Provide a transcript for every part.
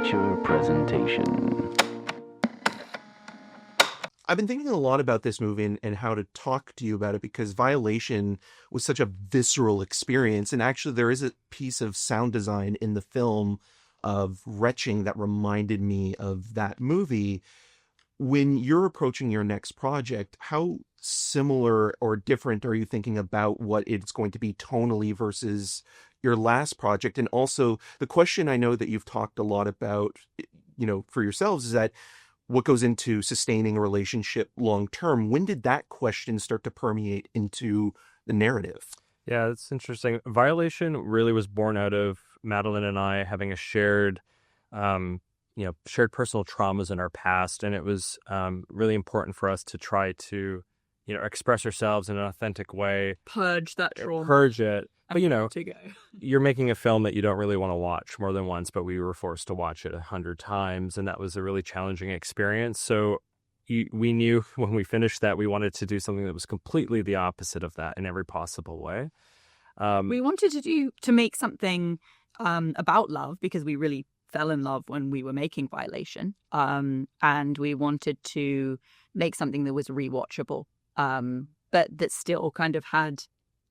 feature presentation. I've been thinking a lot about this movie and how to talk to you about it because Violation was such a visceral experience. And actually, there is a piece of sound design in the film of retching that reminded me of that movie. When you're approaching your next project, how similar or different are you thinking about what it's going to be tonally versus your last project? And also, the question I know that you've talked a lot about, for yourselves is that what goes into sustaining a relationship long term. When did that question start to permeate into the narrative? Yeah, it's interesting. Violation really was born out of Madeleine and I having a shared personal traumas in our past. And it was really important for us to try to, express ourselves in an authentic way. Purge that trauma. Purge it. But, to go. You're making a film that you don't really want to watch more than once, but we were forced to watch it 100 times. And that was a really challenging experience. So we knew when we finished that we wanted to do something that was completely the opposite of that in every possible way. We wanted to make something about love because we really fell in love when we were making Violation. And we wanted to make something that was rewatchable, but that still kind of had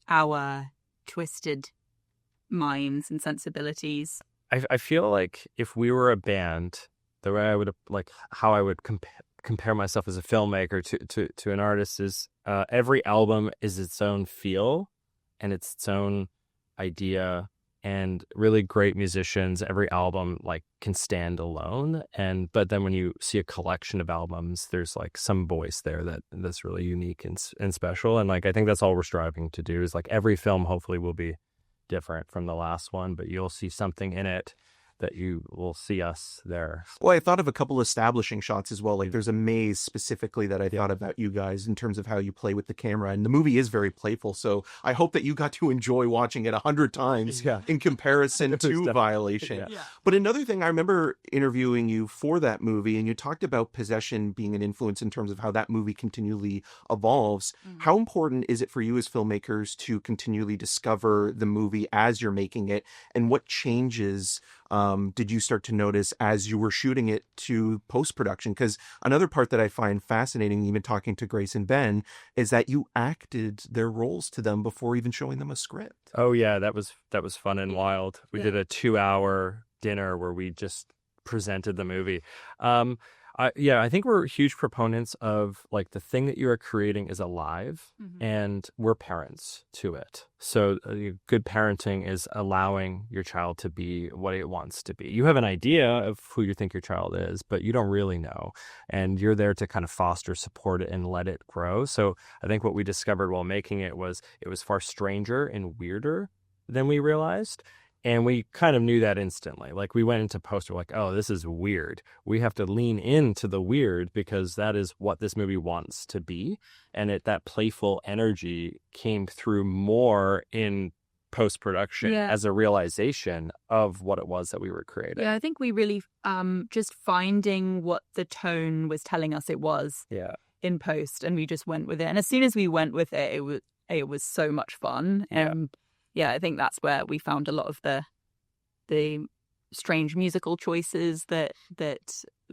our twisted minds and sensibilities. I feel like if we were a band, the way I would how I would compare myself as a filmmaker to an artist is every album is its own feel and it's its own idea, and really great musicians, every album can stand alone. But then when you see a collection of albums, there's some voice there that's really unique and special. And I think that's all we're striving to do is every film hopefully will be different from the last one, but you'll see something in it that you will see us there. Well, I thought of a couple establishing shots as well. There's a maze specifically that I thought about you guys in terms of how you play with the camera. And the movie is very playful. So I hope that you got to enjoy watching it 100 times in comparison to Violation. Yeah. But another thing, I remember interviewing you for that movie, and you talked about possession being an influence in terms of how that movie continually evolves. Mm-hmm. How important is it for you as filmmakers to continually discover the movie as you're making it? And what changes did you start to notice as you were shooting it to post-production? Because another part that I find fascinating, even talking to Grace and Ben, is that you acted their roles to them before even showing them a script. Oh yeah, that was fun and wild. We did a 2-hour dinner where we just presented the movie. I think we're huge proponents of the thing that you are creating is alive, mm-hmm. and we're parents to it. So good parenting is allowing your child to be what it wants to be. You have an idea of who you think your child is, but you don't really know. And you're there to kind of foster, support it, and let it grow. So I think what we discovered while making it was far stranger and weirder than we realized. And we kind of knew that instantly. We went into post, we're oh, this is weird. We have to lean into the weird because that is what this movie wants to be. And that playful energy came through more in post-production as a realization of what it was that we were creating. Yeah, I think we really just finding what the tone was telling us it was in post, and we just went with it. And as soon as we went with it, it was so much fun. Yeah, I think that's where we found a lot of the strange musical choices that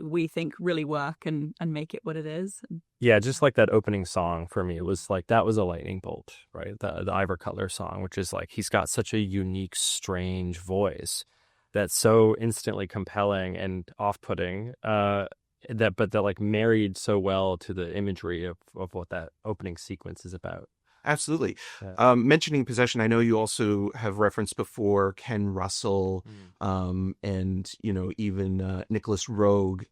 we think really work and make it what it is. Yeah, just that opening song for me, it was that was a lightning bolt, right? The Ivor Cutler song, which is he's got such a unique, strange voice that's so instantly compelling and off-putting, that married so well to the imagery of what that opening sequence is about. Absolutely. Mentioning possession, I know you also have referenced before Ken Russell and, even Nicholas Roeg.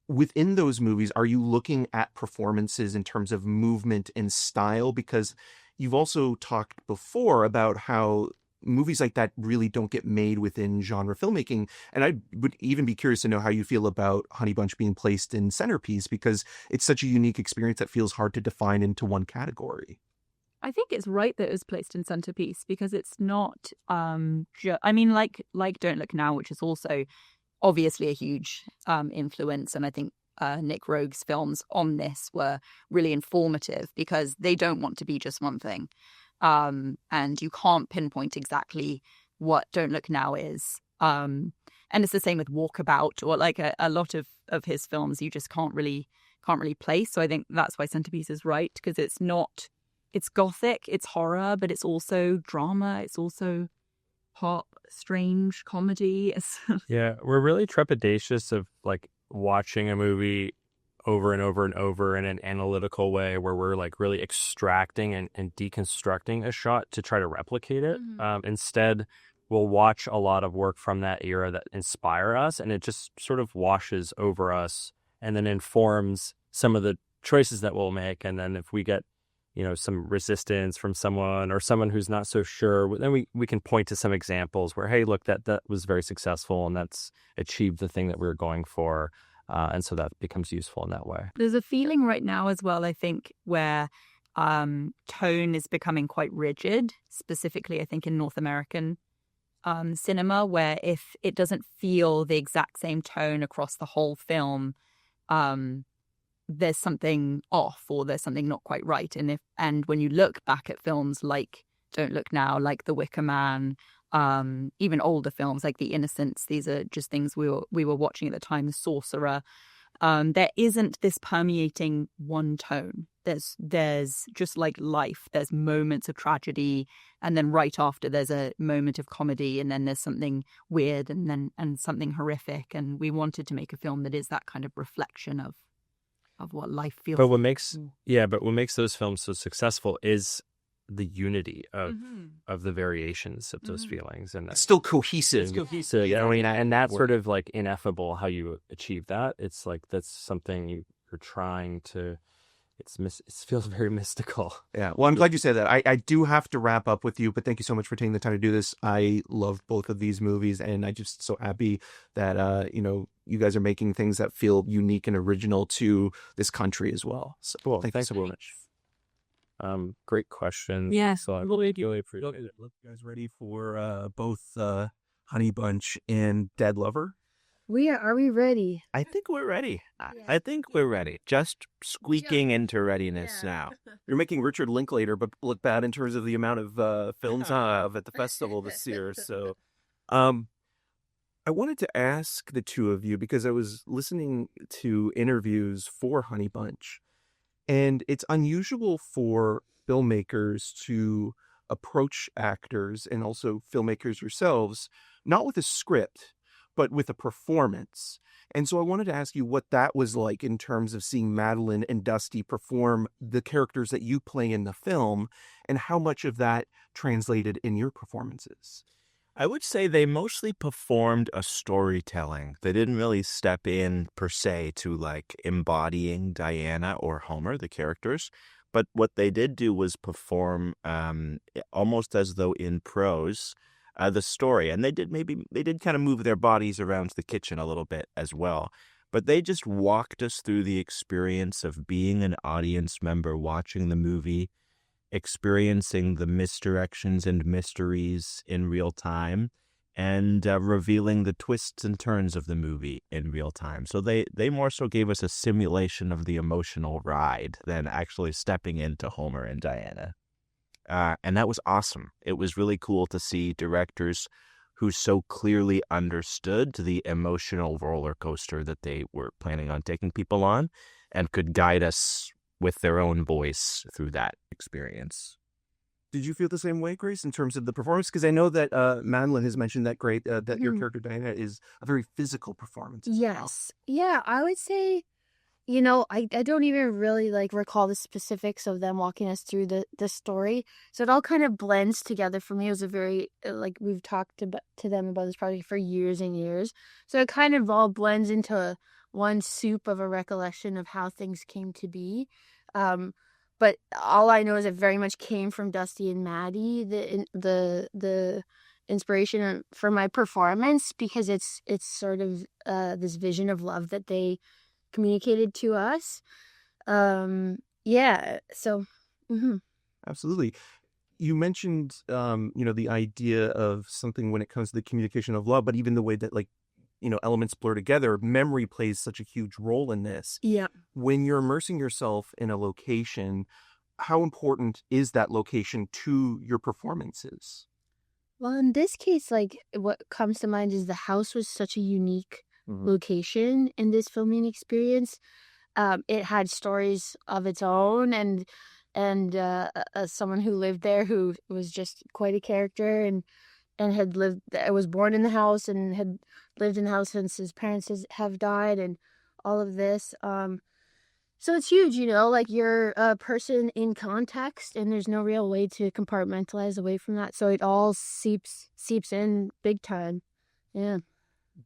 Within those movies, are you looking at performances in terms of movement and style? Because you've also talked before about how movies like that really don't get made within genre filmmaking. And I would even be curious to know how you feel about Honey Bunch being placed in Centerpiece, because it's such a unique experience that feels hard to define into one category. I think it's right that it was placed in Centerpiece because it's not like Don't Look Now, which is also obviously a huge influence, and I think Nick Roeg's films on this were really informative because they don't want to be just one thing, and you can't pinpoint exactly what Don't Look Now is. and it's the same with Walkabout or like a lot of his films you just can't really place. So I think that's why Centerpiece is right, because it's gothic, it's horror, but it's also drama, it's also pop, strange comedy. Yeah, we're really trepidatious of like watching a movie over and over and over in an analytical way where we're like really extracting and deconstructing a shot to try to replicate it. Instead, we'll watch a lot of work from that era that inspire us, and it just sort of washes over us and then informs some of the choices that we'll make. And then if we get, some resistance from someone or someone who's not so sure, then we can point to some examples where, hey, look, that was very successful and that's achieved the thing that we were going for. And so that becomes useful in that way. There's a feeling right now as well, I think, where tone is becoming quite rigid, specifically, I think, in North American cinema, where if it doesn't feel the exact same tone across the whole film, there's something off or there's something not quite right. And when you look back at films like Don't Look Now, like The Wicker Man, even older films like The Innocents, these are just things we were watching at the time, The Sorcerer, there isn't this permeating one tone. There's just like life, there's moments of tragedy, and then right after there's a moment of comedy, and then there's something weird and something horrific. And we wanted to make a film that is that kind of reflection of what life feels but like. What makes those films so successful is the unity of the variations of those feelings, and It's still cohesive. It's cohesive. I mean, and that's sort of like ineffable how you achieve that. It's like that's something you're trying to. It feels very mystical. Yeah. Well, I'm glad you said that. I do have to wrap up with you, but thank you so much for taking the time to do this. I love both of these movies, and I'm just so happy that you guys are making things that feel unique and original to this country as well. So, cool. Thanks so much. Great question. Yeah. So I really appreciate it. Look, you guys ready for both Honey Bunch and Dead Lover? Are we ready? I think we're ready. I think we're ready. Just squeaking into readiness now. You're making Richard Linklater but look bad in terms of the amount of films at the festival this year. So I wanted to ask the two of you, because I was listening to interviews for Honey Bunch, and it's unusual for filmmakers to approach actors and also filmmakers yourselves, not with a script, but with a performance. And so I wanted to ask you what that was like in terms of seeing Madeleine and Dusty perform the characters that you play in the film, and how much of that translated in your performances. I would say they mostly performed a storytelling. They didn't really step in per se to like embodying Diana or Homer, the characters. But what they did do was perform almost as though in prose, the story. And they did kind of move their bodies around the kitchen a little bit as well. But they just walked us through the experience of being an audience member, watching the movie, experiencing the misdirections and mysteries in real time, and revealing the twists and turns of the movie in real time. So they more so gave us a simulation of the emotional ride than actually stepping into Homer and Diana. And that was awesome. It was really cool to see directors who so clearly understood the emotional roller coaster that they were planning on taking people on and could guide us with their own voice through that experience. Did you feel the same way, Grace, in terms of the performance? Because I know that Madeleine has mentioned that that your character Diana is a very physical performance. Yes. Yeah, I would say, I don't even really recall the specifics of them walking us through the story. So it all kind of blends together for me. It was a very, we've talked to them about this project for years and years. So it kind of all blends into one soup of a recollection of how things came to be. But all I know is it very much came from Dusty and Maddie, the inspiration for my performance, because it's sort of this vision of love that they communicated to us. Yeah. So. Mm-hmm. Absolutely. You mentioned, the idea of something when it comes to the communication of love, but even the way that elements blur together, memory plays such a huge role in this. Yeah. When you're immersing yourself in a location, how important is that location to your performances? Well, in this case, like what comes to mind is the house was such a unique location in this filming experience. It had stories of its own, and someone who lived there who was just quite a character, and had lived, was born in the house and had lived in the house since his parents have died, and all of this. So it's huge, like you're a person in context, and there's no real way to compartmentalize away from that. So it all seeps in big time. Yeah.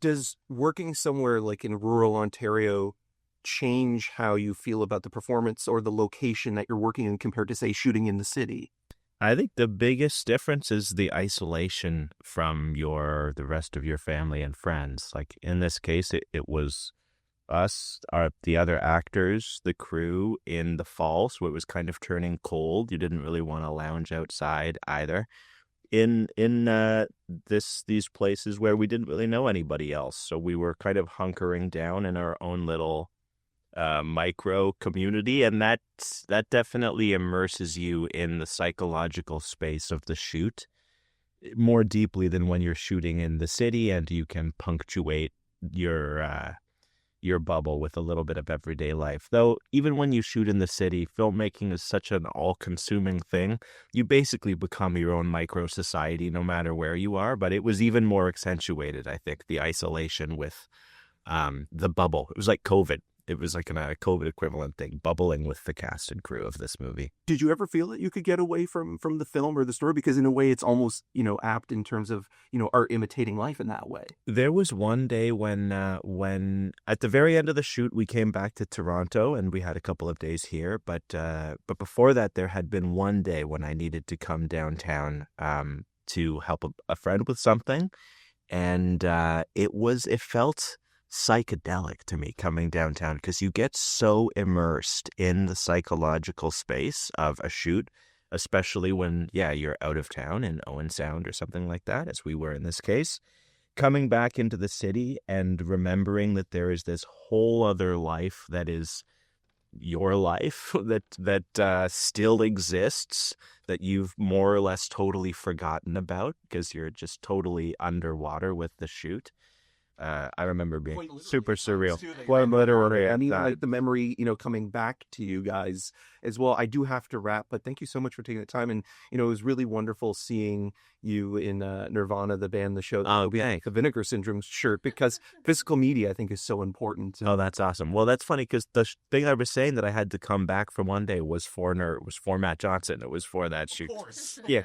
Does working somewhere like in rural Ontario change how you feel about the performance or the location that you're working in compared to, say, shooting in the city? I think the biggest difference is the isolation from the rest of your family and friends. Like in this case, it was us, the other actors, the crew in the fall, so it was kind of turning cold. You didn't really want to lounge outside either. In these places where we didn't really know anybody else, so we were kind of hunkering down in our own little micro community, and that definitely immerses you in the psychological space of the shoot more deeply than when you're shooting in the city, and you can punctuate your bubble with a little bit of everyday life. Though even when you shoot in the city, filmmaking is such an all-consuming thing. You basically become your own micro society no matter where you are, but it was even more accentuated, I think, the isolation with the bubble. It was like COVID. It was like a COVID equivalent thing, bubbling with the cast and crew of this movie. Did you ever feel that you could get away from the film or the story? Because in a way, it's almost, apt in terms of, art imitating life in that way. There was one day when at the very end of the shoot, we came back to Toronto and we had a couple of days here. But before that, there had been one day when I needed to come downtown to help a friend with something. And it felt psychedelic to me coming downtown, because you get so immersed in the psychological space of a shoot, especially when you're out of town in Owen Sound or something like that, as we were in this case. Coming back into the city and remembering that there is this whole other life that is your life that still exists, that you've more or less totally forgotten about because you're just totally underwater with the shoot. I remember being super surreal. Quite literally. I mean, like the memory, coming back to you guys as well. I do have to wrap, but thank you so much for taking the time. And, it was really wonderful seeing you in Nirvana, the band, the show, the Vinegar Syndrome shirt, because physical media, I think, is so important. Oh, that's awesome. Well, that's funny, because the thing I was saying that I had to come back for one day was for Matt Johnson. It was for that shoot. Of course. Yeah.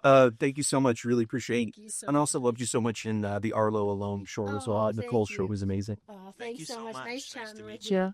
Thank you so much. Really appreciate it. And also loved you so much in the Arlo Alone short as well. Nicole's show was amazing. Oh, thanks so much. Nice chatting with you. you.